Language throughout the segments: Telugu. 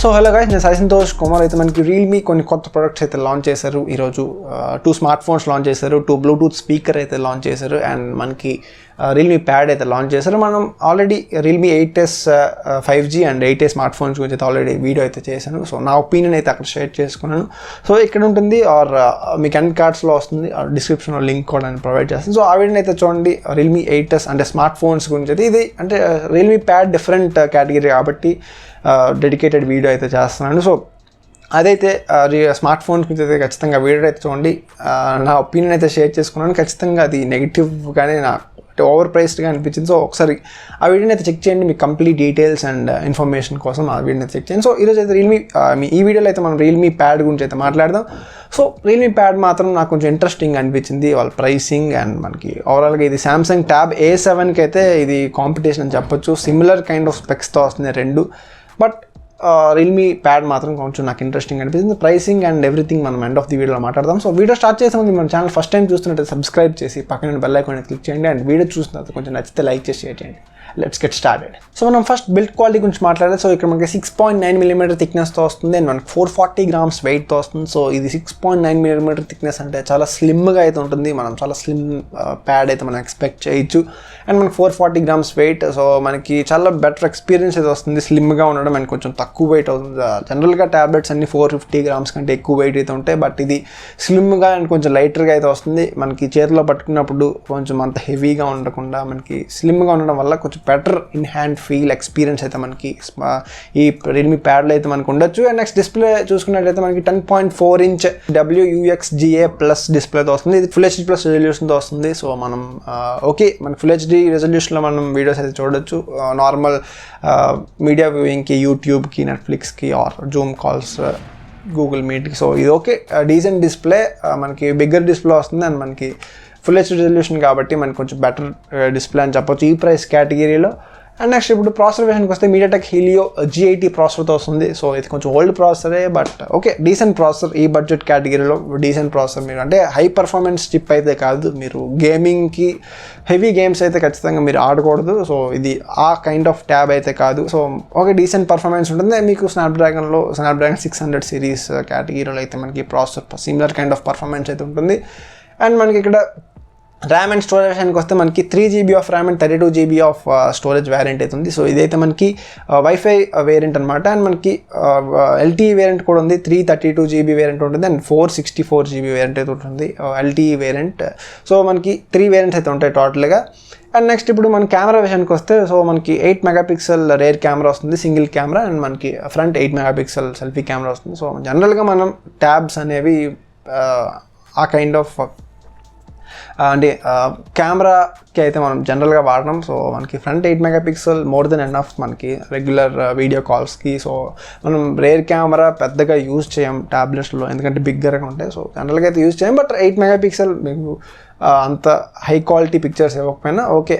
సో హలో గైస్, నేను సంతోష్ కుమార్. అయితే మనకి రియల్మీ కొన్ని కొత్త ప్రొడక్ట్స్ అయితే లాంచ్ చేశారు. ఈరోజు 2 స్మార్ట్ ఫోన్స్ లాంచ్ చేశారు, 2 బ్లూటూత్ స్పీకర్ అయితే లాంచ్ చేశారు, అండ్ మనకి రియల్మీ ప్యాడ్ అయితే లాంచ్ చేశారు. మనం already Realme 8s 5G and 8a smart phones గురించి అయితే ఆల్రెడీ వీడియో అయితే చేశాను. సో నా ఒపీనియన్ అయితే అక్కడ షేర్ చేసుకున్నాను. సో ఇక్కడ ఉంటుంది, ఆర్ మీకు ఎండ్ కార్డ్స్లో వస్తుంది, డిస్క్రిప్షన్లో లింక్ కూడా నేను ప్రొవైడ్ చేస్తాను. సో ఆ వీడియోని అయితే చూడండి. రియల్మీ 8s అంటే స్మార్ట్ ఫోన్స్ గురించి అయితే ఇది అంటే రియల్మీ ప్యాడ్ డిఫరెంట్ కేటగిరీ కాబట్టి డెడికేటెడ్ వీడియో అయితే చేస్తున్నాను. సో అదైతే స్మార్ట్ ఫోన్స్ గురించి అయితే ఖచ్చితంగా వీడియో అయితే చూడండి. నా ఒపీనియన్ అయితే షేర్ చేసుకున్నాను. ఖచ్చితంగా అది నెగిటివ్గానే అంటే ఓవర్ ప్రైస్డ్గా అనిపించింది. సో ఒకసారి ఆ వీడియోని అయితే చెక్ చేయండి, మీకు కంప్లీట్ డీటెయిల్స్ అండ్ ఇన్ఫర్మేషన్ కోసం ఆ వీడియోని అయితే చెక్ చేయండి. సో ఈరోజు అయితే ఈ వీడియోలో అయితే మనం రియల్మీ ప్యాడ్ గురించి అయితే మాట్లాడదాం. సో రియల్మీ ప్యాడ్ మాత్రం నాకు కొంచెం ఇంట్రెస్టింగ్ అనిపించింది, వాళ్ళ ప్రైసింగ్ అండ్ మనకి ఓవరాల్గా ఇది సామ్సంగ్ ట్యాబ్ A7కి అయితే ఇది కాంపిటీషన్ అని చెప్పొచ్చు. సిమిలర్ కైండ్ ఆఫ్ స్పెక్స్తో వస్తుంది రెండు. బట్ రియల్మీ ప్యాడ్ మాత్రం కొంచెం నాకు ఇంట్రెస్టింగ్ అనిపిస్తుంది. ప్రైసింగ్ అండ్ ఎవ్రీథింగ్ మనం ఎండ్ ఆఫ్ ది వీడియోలో మాట్లాడదాం. సో వీడియో స్టార్ట్ చేసే ముందు మన ఛానల్ ఫస్ట్ టైం చూస్తున్నట్టు సబ్స్క్రైబ్ చేసి పక్కన బెల్ ఐకాన్ క్లిక్ చేయండి, అండ్ వీడియో చూసిన తర్వాత కొంచెం నచ్చితే లైక్ చేసి షేర్ చేయండి. Let's get started. సో మనం ఫస్ట్ బిల్డ్ క్వాలిటీ గురించి మాట్లాడాలి. సో ఇక్కడ మనకి 6.9mm థిక్నెస్తో వస్తుంది, అండ్ మనకి 440 grams వెయిట్తో వస్తుంది. సో ఇది 6.9mm థిక్నెస్ అంటే చాలా స్లిమ్గా అయితే ఉంటుంది. మనం చాలా స్లిమ్ ప్యాడ్ అయితే మనం ఎక్స్పెక్ట్ చేయొచ్చు. అండ్ మనకి 440 grams వెయిట్, సో మనకి చాలా బెటర్ ఎక్స్పీరియన్స్ అయితే వస్తుంది. స్లిమ్గా ఉండడం అండ్ కొంచెం తక్కువ వెయిట్ అవుతుంది. జనరల్గా ట్యాబ్లెట్స్ అన్ని 450 grams కంటే ఎక్కువ వెయిట్ అయితే ఉంటాయి, బట్ ఇది స్లిమ్గా అండ్ కొంచెం లైటర్గా అయితే వస్తుంది. మనకి చేతిలో పట్టుకున్నప్పుడు కొంచెం అంత హెవీగా ఉండకుండా మనకి స్లిమ్గా ఉండడం వల్ల కొంచెం better in hand feel experience అయితే మనకి ఈ రియల్మీ ప్యాడ్లో అయితే మనకు ఉండొచ్చు. అండ్ నెక్స్ట్ డిస్ప్లే చూసుకున్నట్లయితే మనకి 10.4 inch WUXGA+ డిస్ప్లేతో వస్తుంది. ఇది ఫుల్ HD+ రెజల్యూషన్తో వస్తుంది. సో మనం ఓకే, మన ఫుల్ HD రెజల్యూషన్లో మనం వీడియోస్ అయితే చూడొచ్చు. నార్మల్ మీడియా వ్యూయింగ్కి, యూట్యూబ్కి, నెట్ఫ్లిక్స్కి ఆర్ జూమ్ కాల్స్, గూగుల్ మీట్కి. సో ఇది ఓకే, డీసెంట్ డిస్ప్లే. మనకి బిగ్గర్ డిస్ప్లే వస్తుంది అండ్ మనకి ఫుల్ హెచ్డీ రెజల్యూషన్ కాబట్టి మనకి కొంచెం బెటర్ డిస్ప్లే అని చెప్పొచ్చు ఈ ప్రైస్ కేటగిరీలో. అండ్ నెక్స్ట్ ఇప్పుడు ప్రాసెసర్ విషయానికి వస్తే MediaTek Helio G80 ప్రాసెసర్తో వస్తుంది. సో ఇది కొంచెం ఓల్డ్ ప్రాసెసరే, బట్ ఓకే, డీసెంట్ ప్రాసెసర్. ఈ బడ్జెట్ కేటగిరీలో డీసెంట్ ప్రాసెసర్. మీరు అంటే హై పర్ఫార్మెన్స్ చిప్ అయితే కాదు, మీరు గేమింగ్కి హెవీ గేమ్స్ అయితే ఖచ్చితంగా మీరు ఆడకూడదు. సో ఇది ఆ కైండ్ ఆఫ్ ట్యాబ్ అయితే కాదు. సో ఓకే, డీసెంట్ పర్ఫార్మెన్స్ ఉంటుంది. మీకు స్నాప్డ్రాగన్ 600 సిరీస్ కేటగిరీలో అయితే మనకి processor similar kind of performance అయితే ఉంటుంది. అండ్ మనకి ఇక్కడ ర్యామ్ అండ్ స్టోరేజ్ విషయానికి వస్తే మనకి 3GB of RAM and 32GB of storage variant అయితే ఉంది. సో ఇదైతే మనకి వైఫై వేరియంట్ అనమాట. అండ్ మనకి LTE వేరియంట్ కూడా ఉంది. 332GB వేరియంట్ ఉంటుంది అండ్ 464GB వేరియంట్ అయితే ఉంటుంది LTE వేరియంట్. సో మనకి 3 వేరియంట్స్ అయితే ఉంటాయి టోటల్గా. అండ్ నెక్స్ట్ ఇప్పుడు మన కెమెరా విషయానికి వస్తే, సో మనకి 8 MP రేర్ కెమెరా వస్తుంది, సింగిల్ కెమెరా. అండ్ మనకి ఫ్రంట్ 8 MP సెల్ఫీ కెమెరా వస్తుంది. సో జనరల్గా మనం ట్యాబ్స్ అనేవి ఆ కైండ్ ఆఫ్ అంటే కెమెరాకి అయితే మనం జనరల్గా వాడడం. సో మనకి front 8 MP more than enough మనకి రెగ్యులర్ వీడియో కాల్స్కి. సో మనం రేర్ కెమెరా పెద్దగా యూజ్ చేయం ట్యాబ్లెట్స్లో, ఎందుకంటే బిగ్గర్గా ఉంటాయి. సో జనరల్గా అయితే యూజ్ చేయం, బట్ 8 MP మీకు అంత హై క్వాలిటీ పిక్చర్స్ ఇవ్వకపోయినా ఓకే,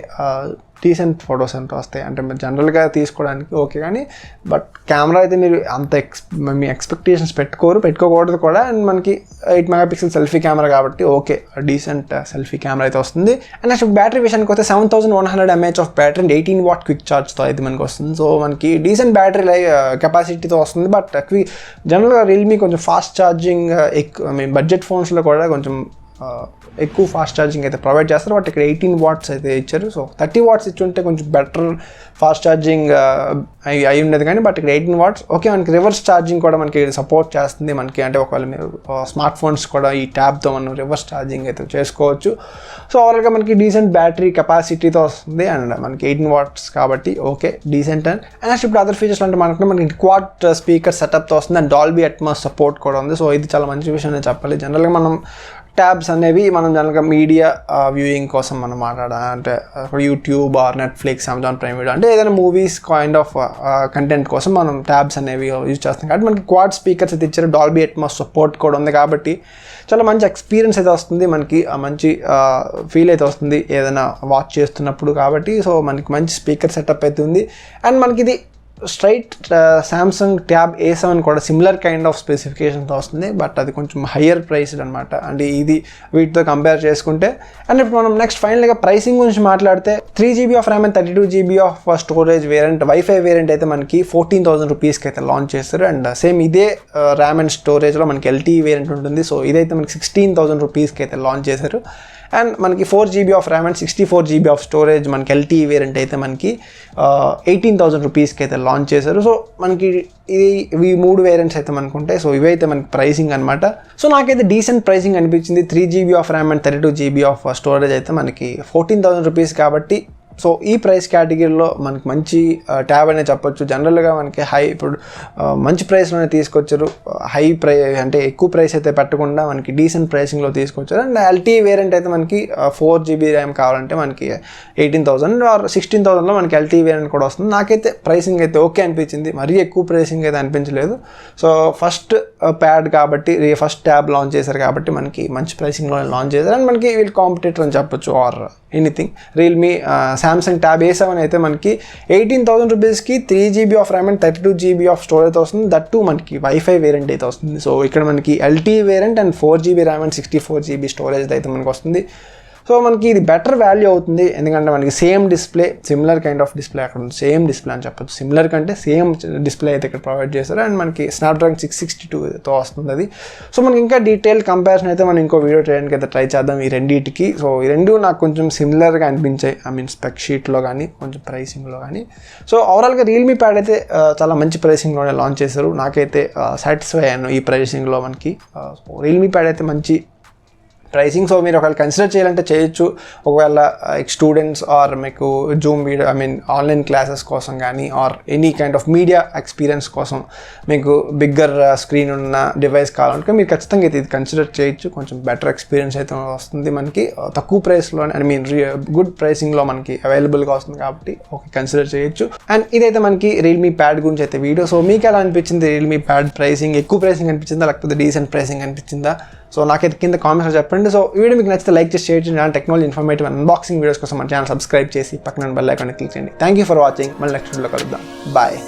డీసెంట్ ఫొటోస్ ఎంత వస్తాయి అంటే మీరు జనరల్గా తీసుకోవడానికి ఓకే. కానీ బట్ కెమెరా అయితే మీరు అంత మీ ఎక్స్పెక్టేషన్స్ పెట్టుకోకూడదు కూడా. అండ్ మనకి 8 MP సెల్ఫీ కెమెరా కాబట్టి ఓకే, డీసెంట్ సెల్ఫీ కెమెరా అయితే వస్తుంది. అండ్ నెక్స్ట్ బ్యాటరీ విషయానికి వస్తే 7100 mAh of battery and 18 watt quick ఛార్జ్తో అయితే మనకి వస్తుంది. సో మనకి డీసెంట్ బ్యాటరీ కెపాసిటీతో వస్తుంది. బట్ జనరల్గా రియల్మీ కొంచెం ఫాస్ట్ ఛార్జింగ్ బడ్జెట్ ఫోన్స్లో కూడా కొంచెం ఎక్కువ ఫాస్ట్ ఛార్జింగ్ అయితే ప్రొవైడ్ చేస్తారు. బట్ ఇక్కడ 18 watts అయితే ఇచ్చారు. సో 30 watts ఇచ్చి ఉంటే కొంచెం బెటర్ ఫాస్ట్ ఛార్జింగ్ అయి ఉండేది. కానీ బట్ ఇక్కడ 18 watts ఓకే. మనకి రివర్స్ ఛార్జింగ్ కూడా మనకి సపోర్ట్ చేస్తుంది. మనకి అంటే ఒకవేళ మీరు స్మార్ట్ ఫోన్స్ కూడా ఈ ట్యాబ్తో మనం రివర్స్ ఛార్జింగ్ అయితే చేసుకోవచ్చు. సో ఓవరాల్గా మనకి డీసెంట్ బ్యాటరీ కెపాసిటీతో వస్తుంది అండ్ మనకి 18 watts కాబట్టి ఓకే, డీసెంట్. అండ్ నెక్స్ట్ ఇప్పుడు అదర్ ఫీచర్స్ అంటే మనకి క్వాడ్ స్పీకర్ సెటప్తో వస్తుంది అండ్ డాల్బీ అట్మాస్ సపోర్ట్ కూడా ఉంది. సో ఇది చాలా మంచి విషయం అని చెప్పాలి. జనరల్గా మనం ట్యాబ్స్ అనేవి మనం జనరల్గా మీడియా వ్యూయింగ్ కోసం మనం మాట్లాడాలంటే YouTube or Netflix, Amazon prime video అంటే ఏదైనా మూవీస్ కైండ్ ఆఫ్ కంటెంట్ కోసం మనం ట్యాబ్స్ అనేవి యూజ్ చేస్తాం. కాబట్టి మనకి క్వాడ్ స్పీకర్స్ అయితే ఇచ్చారు, డాల్బీ అట్మాస్ సపోర్ట్ కూడా ఉంది కాబట్టి చాలా మంచి ఎక్స్పీరియన్స్ అయితే వస్తుంది. మనకి మంచి ఫీల్ అయితే వస్తుంది ఏదైనా వాచ్ చేస్తున్నప్పుడు కాబట్టి. సో మనకి మంచి స్పీకర్ సెటప్ అయితే ఉంది. అండ్ మనకి ఇది స్ట్రైట్ సామ్సంగ్ ట్యాబ్ A7 కూడా సిమిలర్ కైండ్ ఆఫ్ స్పెసిఫికేషన్తో వస్తుంది, బట్ అది కొంచెం హయ్యర్ ప్రైస్డ్ అనమాట. అంటే ఇది వీటితో కంపేర్ చేసుకుంటే. అండ్ ఇప్పుడు మనం నెక్స్ట్ ఫైనల్గా ప్రైసింగ్ గురించి మాట్లాడితే 3GB of RAM and 32GB of storage variant wifi variant అయితే మనకి 14,000 రూపీస్కి అయితే లాంచ్ చేస్తారు. అండ్ సేమ్ ఇదే ర్యామ్ అండ్ స్టోరేజ్లో మనకి LTE వేరియంట్ ఉంటుంది. సో ఇదైతే మనకి 16,000 రూపీస్కి అయితే లాంచ్ చేశారు. అండ్ మనకి 4GB of RAM and 64GB of storage మనకి LTE వేరియంట్ అయితే మనకి 18,000 రూపీస్కి అయితే లాంచ్ చేశారు. సో మనకి ఇవి 3 వేరియంట్స్ అయితే మనకు ఉంటాయి. సో ఇవైతే మనకి ప్రైసింగ్ అనమాట. సో నాకైతే డీసెంట్ ప్రైసింగ్ అనిపించింది. 3GB of RAM and 32GB of storage అయితే మనకి 14,000 రూపీస్ కాబట్టి సో ఈ ప్రైస్ కేటగిరీలో మనకి మంచి ట్యాబ్ అనే చెప్పొచ్చు. జనరల్గా మనకి ఇప్పుడు మంచి ప్రైస్లోనే తీసుకొచ్చారు. అంటే ఎక్కువ ప్రైస్ అయితే పెట్టకుండా మనకి డీసెంట్ ప్రైసింగ్లో తీసుకొచ్చారు. అండ్ LTE వేరియంట్ అయితే మనకి 4GB ర్యామ్ కావాలంటే మనకి 18,000 ఆర్ 16,000లో మనకి LTE వేరియంట్ కూడా వస్తుంది. నాకైతే ప్రైసింగ్ అయితే ఓకే అనిపించింది, మరీ ఎక్కువ ప్రైసింగ్ అయితే అనిపించలేదు. సో ఫస్ట్ ప్యాడ్ కాబట్టి, ఫస్ట్ ట్యాబ్ లాంచ్ చేశారు కాబట్టి మనకి మంచి ప్రైసింగ్లో లాంచ్ చేశారు. అండ్ మనకి వీళ్ళు కాంపిటేటర్ అని చెప్పొచ్చు or anything. Realme Samsung tab A7 అయితే మనకి 18,000 రూపీస్కి 3GB of RAM and 32GB of storage వస్తుంది. దట్ టు మనకి వైఫై వేరియంట్ అయితే వస్తుంది. సో ఇక్కడ మనకి LTE variant and 4GB RAM and 64GB storage అయితే మనకు వస్తుంది. సో మనకి ఇది బెటర్ వాల్యూ అవుతుంది, ఎందుకంటే మనకి same display, similar kind of display అక్కడ ఉంది. సేమ్ డిస్ప్లే అని చెప్పచ్చు, సిమిలర్ కంటే సేమ్ డిస్ప్లే అయితే ఇక్కడ ప్రొవైడ్ చేస్తారు. అండ్ మనకి స్నాప్డ్రాగన్ 662తో వస్తుంది అది. సో మనకి ఇంకా డీటెయిల్ కంపారిజన్ అయితే మనం ఇంకో వీడియో చేయడానికి అయితే ట్రై చేద్దాం ఈ రెండింటికి. సో ఈ రెండు నాకు కొంచెం సిమిలర్గా అనిపించాయి, స్పెక్ షీట్లో కానీ కొంచెం ప్రైసింగ్లో కానీ. సో ఓవరాల్గా రియల్మీ ప్యాడ్ అయితే చాలా మంచి ప్రైసింగ్లోనే లాంచ్ చేశారు. నాకైతే సాటిస్ఫై అయ్యాను ఈ ప్రైసింగ్లో మనకి. రియల్మీ ప్యాడ్ అయితే మంచి ప్రైసింగ్. సో మీరు ఒకవేళ కన్సిడర్ చేయాలంటే చేయొచ్చు. ఒకవేళ స్టూడెంట్స్ ఆర్ మీకు జూమ్ వీడియో ఆన్లైన్ క్లాసెస్ కోసం కానీ or any kind of media experience కోసం మీకు బిగ్గర్ స్క్రీన్ ఉన్న డివైస్ కావాలంటే మీరు ఖచ్చితంగా అయితే ఇది కన్సిడర్ చేయొచ్చు. కొంచెం బెటర్ ఎక్స్పీరియన్స్ అయితే వస్తుంది మనకి, తక్కువ ప్రైస్లో గుడ్ ప్రైసింగ్లో మనకి అవైలబుల్గా వస్తుంది కాబట్టి ఓకే కన్సిడర్ చేయొచ్చు. అండ్ ఇదైతే మనకి రియల్మీ ప్యాడ్ గురించి అయితే వీడియో. సో మీకు ఎలా అనిపించింది రియల్మీ ప్యాడ్ ప్రైసింగ్? ఎక్కువ ప్రైసింగ్ అనిపించిందా లేకపోతే డీసెంట్ ప్రైసింగ్ అనిపించిందా? సో నాకైతే కింద కామెంట్స్లో చెప్పండి. సో ఈ వీడియో మీకు నచ్చితే లైక్ చేసి షేర్ చేయండి. టెక్నాలజీ ఇన్ఫర్మేటివ్ అన్బాక్సింగ్ వీడియోస్ కోసం మన ఛానల్ సబ్స్క్రైబ్ చేసి పక్కన బెల్ ఐకాన్ క్లిక్ చేయండి. Thank you for watching. మళ్ళీ నెక్స్ట్ వీడియోలో కలుద్దాం. బాయ్.